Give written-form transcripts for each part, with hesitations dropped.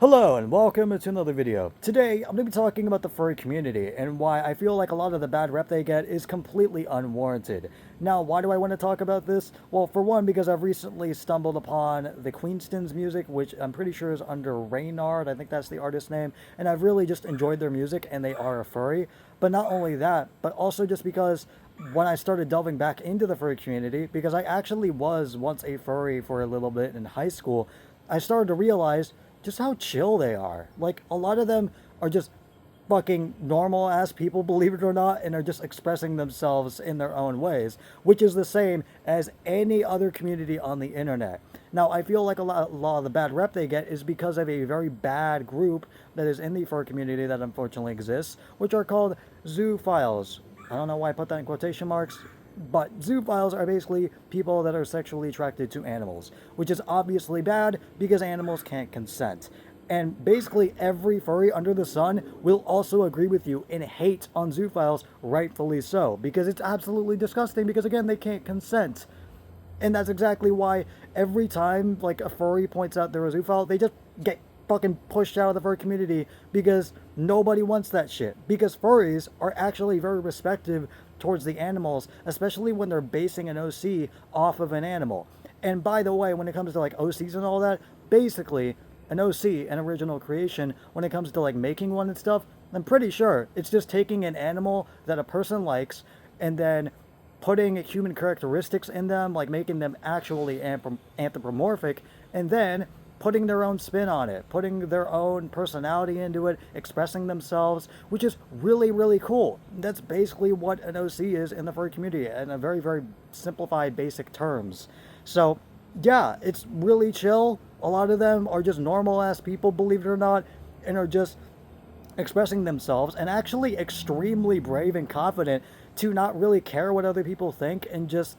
Hello and welcome to another video. Today I'm going to be talking about the furry community and why I feel like a lot of the bad rep they get is completely unwarranted. Now, why do I want to talk about this? Well, for one, because I've recently stumbled upon the Queenston's music, which I'm pretty sure is under Reynard, I think that's the artist's name, and I've really just enjoyed their music and they are a furry. But not only that, but also just because when I started delving back into the furry community, because I actually was once a furry for a little bit in high school, I started to realize just how chill they are. Like, a lot of them are just fucking normal ass people, believe it or not, and are just expressing themselves in their own ways, which is the same as any other community on the internet. Now, I feel like a lot of the bad rep they get is because of a very bad group that is in the fur community that unfortunately exists, which are called zoophiles. I don't know why I put that in quotation marks, but zoophiles are basically people that are sexually attracted to animals, which is obviously bad because animals can't consent. And basically every furry under the sun will also agree with you and hate on zoophiles, rightfully so, because it's absolutely disgusting because, again, they can't consent. And that's exactly why every time, like, a furry points out they're a zoophile, they just get fucking pushed out of the furry community because nobody wants that shit. Because furries are actually very respective towards the animals, especially when they're basing an OC off of an animal. And by the way, when it comes to like OCs and all that, basically an OC, an original creation, when it comes to like making one and stuff, I'm pretty sure it's just taking an animal that a person likes and then putting human characteristics in them, like making them actually anthropomorphic, and then putting their own spin on it, putting their own personality into it, expressing themselves, which is really, really cool. That's basically what an OC is in the furry community in a very, very simplified, basic terms. So, yeah, it's really chill. A lot of them are just normal-ass people, believe it or not, and are just expressing themselves and actually extremely brave and confident to not really care what other people think and just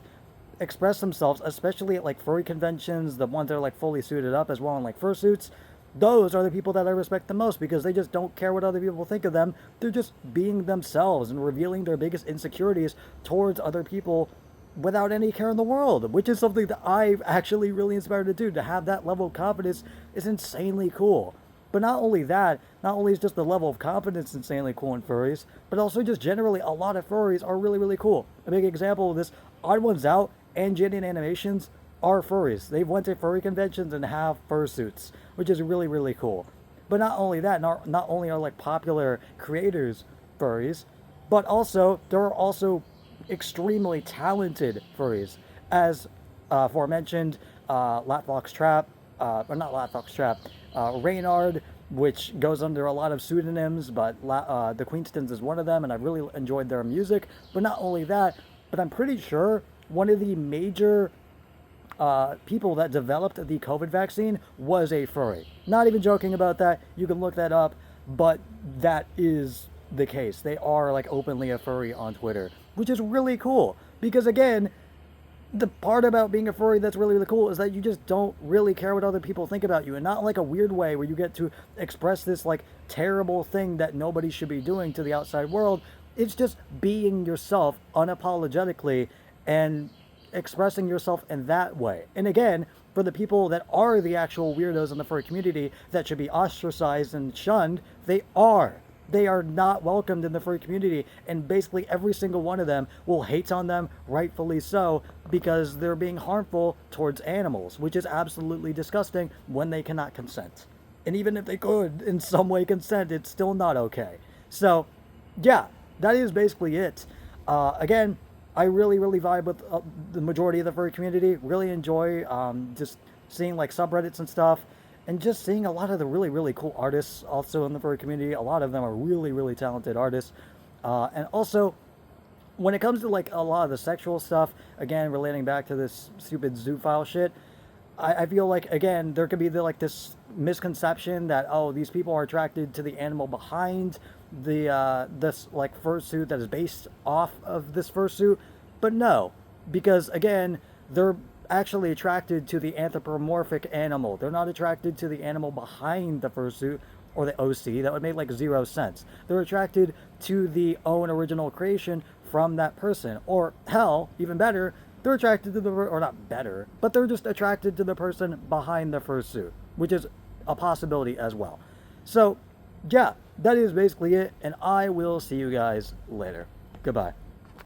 express themselves, especially at like furry conventions, the ones that are like fully suited up as well in like fursuits. Those are the people that I respect the most because they just don't care what other people think of them. They're just being themselves and revealing their biggest insecurities towards other people without any care in the world, which is something that I've actually really inspired to do. To have that level of confidence is insanely cool. But not only that, not only is just the level of confidence insanely cool in furries, but also just generally a lot of furries are really, really cool. A big example of this, Odd Ones Out and Gideon Animations are furries. They've went to furry conventions and have fursuits, which is really, really cool. But not only that, not only are like popular creators furries, but also there are also extremely talented furries, as aforementioned Latfox Trap, or not Latfox Trap, Reynard, which goes under a lot of pseudonyms, but the Queenstons is one of them, and I've really enjoyed their music. But not only that, but I'm pretty sure one of the major people that developed the COVID vaccine was a furry. Not even joking about that. You can look that up, but that is the case. They are like openly a furry on Twitter, which is really cool because, again, the part about being a furry that's really, really cool is that you just don't really care what other people think about you, and not in like a weird way where you get to express this like terrible thing that nobody should be doing to the outside world. It's just being yourself unapologetically and expressing yourself in that way. And again, for the people that are the actual weirdos in the furry community that should be ostracized and shunned, they are. They are not welcomed in the furry community, and basically every single one of them will hate on them, rightfully so, because they're being harmful towards animals, which is absolutely disgusting when they cannot consent. And even if they could in some way consent, it's still not okay. So, yeah, that is basically it. Again, I really, really vibe with the majority of the furry community. Really enjoy just seeing like subreddits and stuff, and just seeing a lot of the really, really cool artists also in the furry community. A lot of them are really, really talented artists. And also, when it comes to like a lot of the sexual stuff, again, relating back to this stupid zoophile shit, I feel like, again, there could be like this misconception that, oh, these people are attracted to the animal behind the this like fursuit that is based off of this fursuit. But no, because again, they're actually attracted to the anthropomorphic animal. They're not attracted to the animal behind the fursuit or the OC. That would make like zero sense. They're attracted to the own original creation from that person. Or hell, even better, they're attracted to the, or not better, but they're just attracted to the person behind the fursuit, which is a possibility as well. So, yeah, that is basically it, and I will see you guys later. Goodbye.